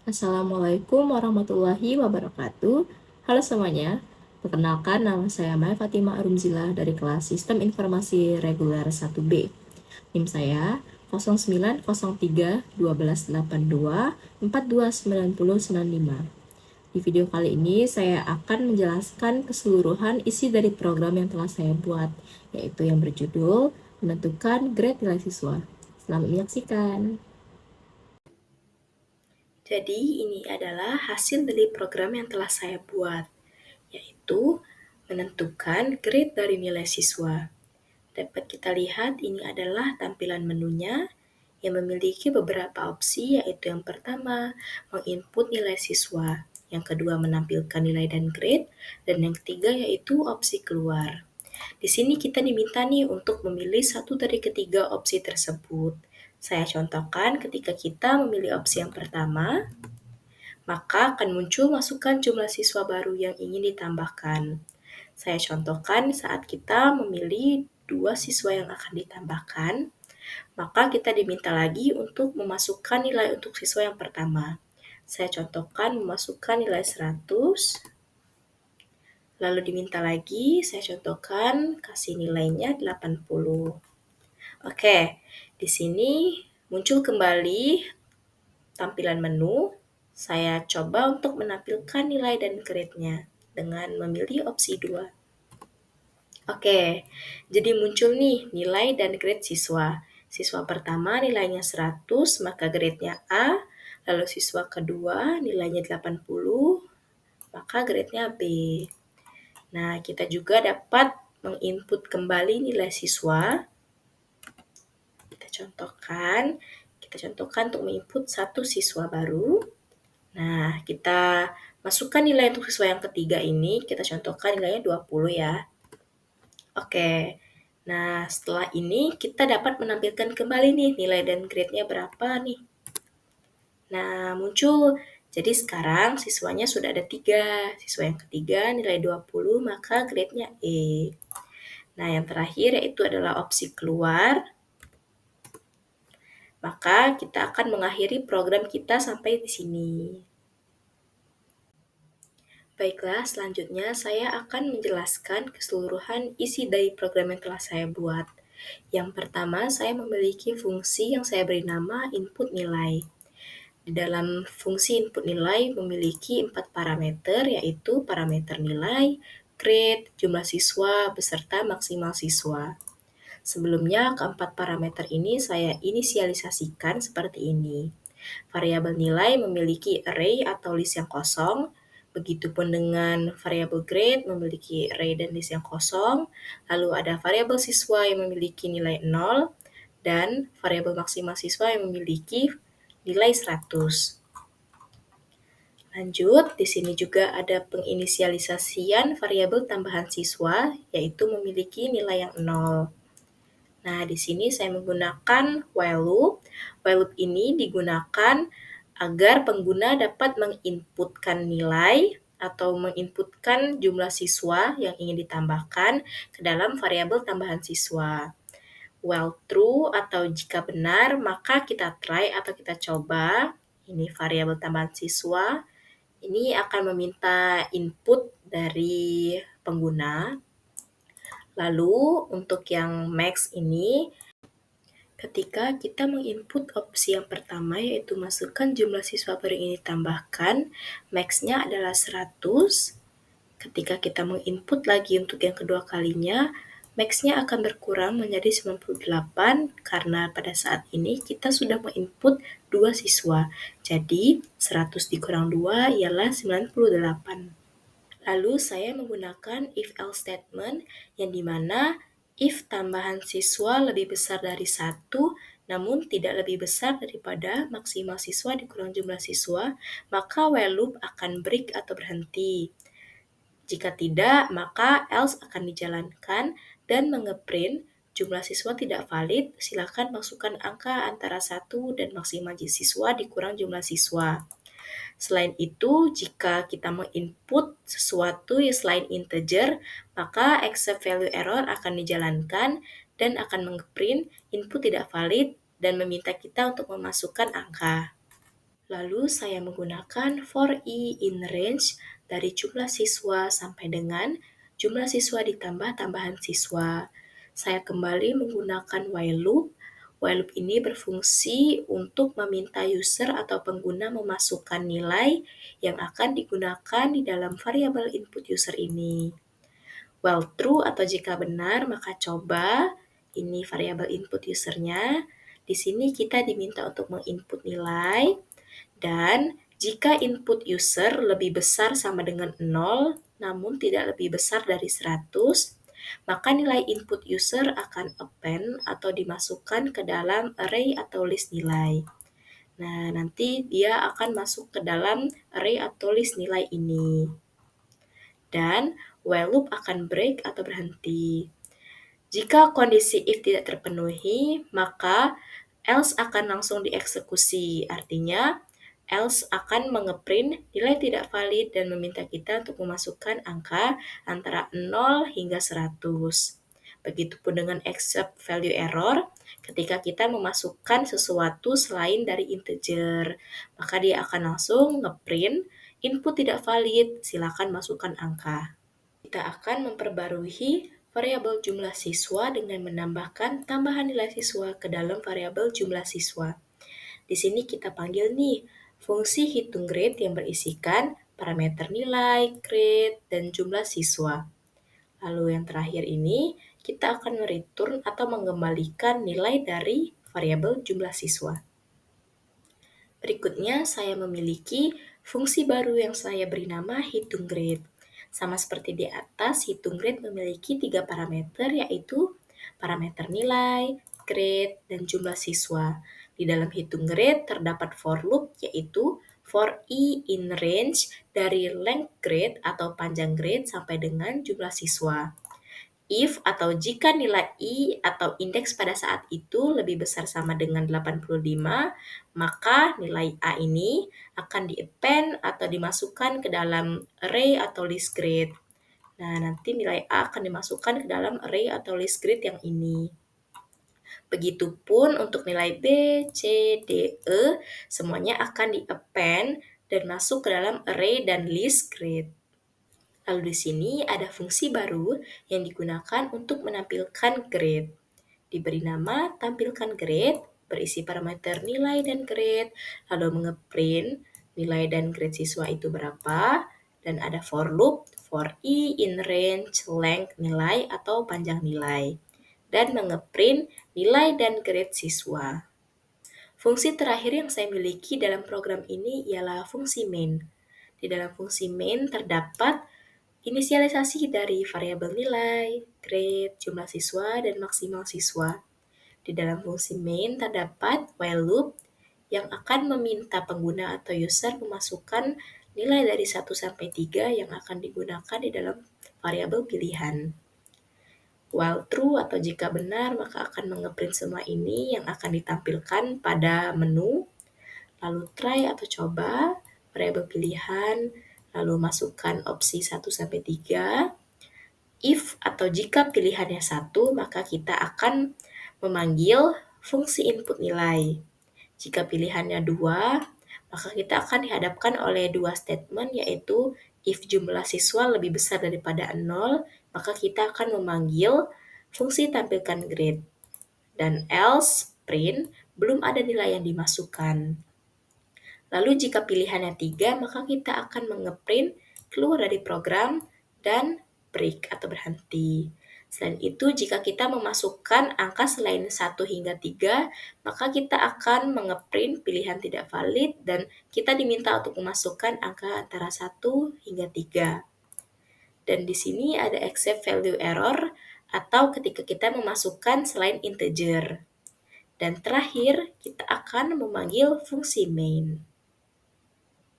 Assalamualaikum warahmatullahi wabarakatuh. Halo semuanya, perkenalkan nama saya Maya Fatima Arumzila dari kelas Sistem Informasi Reguler 1B. NIM saya 0903-1282-429095. Di video kali ini saya akan menjelaskan keseluruhan isi dari program yang telah saya buat, yaitu yang berjudul menentukan grade nilai siswa. Selamat menyaksikan. Jadi ini adalah hasil dari program yang telah saya buat, yaitu menentukan grade dari nilai siswa. Dapat kita lihat ini adalah tampilan menunya yang memiliki beberapa opsi, yaitu yang pertama, menginput nilai siswa, yang kedua menampilkan nilai dan grade, dan yang ketiga yaitu opsi keluar. Di sini kita diminta nih untuk memilih satu dari ketiga opsi tersebut. Saya contohkan ketika kita memilih opsi yang pertama, maka akan muncul masukan jumlah siswa baru yang ingin ditambahkan. Saya contohkan saat kita memilih 2 siswa yang akan ditambahkan, maka kita diminta lagi untuk memasukkan nilai untuk siswa yang pertama. Saya contohkan memasukkan nilai 100, lalu diminta lagi, saya contohkan kasih nilainya 80. Oke, di sini muncul kembali tampilan menu. Saya coba untuk menampilkan nilai dan grade-nya dengan memilih opsi 2. Oke, jadi muncul nih nilai dan grade siswa. Siswa pertama nilainya 100, maka grade-nya A. Lalu siswa kedua nilainya 80, maka grade-nya B. Nah, kita juga dapat menginput kembali nilai siswa. Kita contohkan untuk menginput satu siswa baru. Nah, kita masukkan nilai untuk siswa yang ketiga ini, kita contohkan nilainya 20 ya. Oke, nah setelah ini kita dapat menampilkan kembali nih nilai dan grade-nya berapa nih. Nah, muncul. Jadi sekarang siswanya sudah ada 3. Siswa yang ketiga nilai 20, maka grade-nya E. Nah, yang terakhir yaitu adalah opsi keluar. Maka kita akan mengakhiri program kita sampai di sini. Baiklah, selanjutnya saya akan menjelaskan keseluruhan isi dari program yang telah saya buat. Yang pertama, saya memiliki fungsi yang saya beri nama input nilai. Di dalam fungsi input nilai memiliki 4 parameter, yaitu parameter nilai, grade, jumlah siswa, beserta maksimal siswa. Sebelumnya, keempat parameter ini saya inisialisasikan seperti ini. Variabel nilai memiliki array atau list yang kosong, begitupun dengan variabel grade memiliki array dan list yang kosong, lalu ada variabel siswa yang memiliki nilai 0, dan variabel maksimal siswa yang memiliki nilai 100. Lanjut, di sini juga ada penginisialisasian variabel tambahan siswa, yaitu memiliki nilai yang 0. Nah, di sini saya menggunakan while loop. While loop ini digunakan agar pengguna dapat menginputkan nilai atau menginputkan jumlah siswa yang ingin ditambahkan ke dalam variabel tambahan siswa. While true atau jika benar, maka kita try atau kita coba. Ini variabel tambahan siswa. Ini akan meminta input dari pengguna. Lalu untuk yang max ini, ketika kita menginput opsi yang pertama yaitu masukkan jumlah siswa baru yang ingin ditambahkan, max-nya adalah 100. Ketika kita menginput lagi untuk yang kedua kalinya, max-nya akan berkurang menjadi 98 karena pada saat ini kita sudah menginput 2 siswa. Jadi 100 dikurang 2 ialah 98. Lalu saya menggunakan if-else statement yang dimana if tambahan siswa lebih besar dari 1 namun tidak lebih besar daripada maksimal siswa dikurang jumlah siswa, maka while loop akan break atau berhenti. Jika tidak, maka else akan dijalankan dan mengeprint jumlah siswa tidak valid, silakan masukkan angka antara 1 dan maksimal siswa dikurang jumlah siswa. Selain itu, jika kita menginput sesuatu yang selain integer, maka except value error akan dijalankan dan akan meng-print input tidak valid dan meminta kita untuk memasukkan angka. Lalu saya menggunakan for i in range dari jumlah siswa sampai dengan jumlah siswa ditambah tambahan siswa. Saya kembali menggunakan while loop. While loop ini berfungsi untuk meminta user atau pengguna memasukkan nilai yang akan digunakan di dalam variabel input user ini. While true atau jika benar, maka coba ini variabel input usernya. Di sini kita diminta untuk menginput nilai dan jika input user lebih besar sama dengan 0, namun tidak lebih besar dari 100, maka nilai input user akan append atau dimasukkan ke dalam array atau list nilai. Nah, nanti dia akan masuk ke dalam array atau list nilai ini. Dan while loop akan break atau berhenti. Jika kondisi if tidak terpenuhi, maka else akan langsung dieksekusi. Artinya, else akan mengeprint nilai tidak valid dan meminta kita untuk memasukkan angka antara 0 hingga 100. Begitupun dengan except value error, ketika kita memasukkan sesuatu selain dari integer, maka dia akan langsung ngeprint input tidak valid, silakan masukkan angka. Kita akan memperbarui variabel jumlah siswa dengan menambahkan tambahan nilai siswa ke dalam variabel jumlah siswa. Di sini kita panggil nih fungsi hitung grade yang berisikan parameter nilai, grade, dan jumlah siswa. Lalu yang terakhir ini, kita akan mereturn atau mengembalikan nilai dari variabel jumlah siswa. Berikutnya, saya memiliki fungsi baru yang saya beri nama hitung grade. Sama seperti di atas, hitung grade memiliki 3 parameter, yaitu parameter nilai, grade, dan jumlah siswa. Di dalam hitung grade terdapat for loop, yaitu for i in range dari length grade atau panjang grade sampai dengan jumlah siswa. If atau jika nilai I atau indeks pada saat itu lebih besar sama dengan 85, maka nilai A ini akan di-append atau dimasukkan ke dalam array atau list grade. Nah, nanti nilai A akan dimasukkan ke dalam array atau list grade yang ini. Begitupun untuk nilai B, C, D, E, semuanya akan di-append dan masuk ke dalam array dan list grade. Lalu di sini ada fungsi baru yang digunakan untuk menampilkan grade. Diberi nama tampilkan grade, berisi parameter nilai dan grade, lalu mengeprint nilai dan grade siswa itu berapa, dan ada for loop, for i in range, length nilai atau panjang nilai, dan mengeprint nilai dan grade siswa. Fungsi terakhir yang saya miliki dalam program ini ialah fungsi main. Di dalam fungsi main terdapat inisialisasi dari variabel nilai, grade, jumlah siswa, dan maksimal siswa. Di dalam fungsi main terdapat while loop yang akan meminta pengguna atau user memasukkan nilai dari 1 sampai 3 yang akan digunakan di dalam variabel pilihan. While true atau jika benar, maka akan mengeprint semua ini yang akan ditampilkan pada menu. Lalu try atau coba, variabel pilihan, lalu masukkan opsi 1-3. If atau jika pilihannya 1, maka kita akan memanggil fungsi input nilai. Jika pilihannya 2, maka kita akan dihadapkan oleh dua statement, yaitu if jumlah siswa lebih besar daripada 0, maka kita akan memanggil fungsi tampilkan grade. Dan else print belum ada nilai yang dimasukkan. Lalu jika pilihannya 3, maka kita akan mengeprint keluar dari program dan break atau berhenti. Selain itu, jika kita memasukkan angka selain 1 hingga 3, maka kita akan mengeprint pilihan tidak valid dan kita diminta untuk memasukkan angka antara 1 hingga 3. Dan di sini ada except value error atau ketika kita memasukkan selain integer. Dan terakhir, kita akan memanggil fungsi main.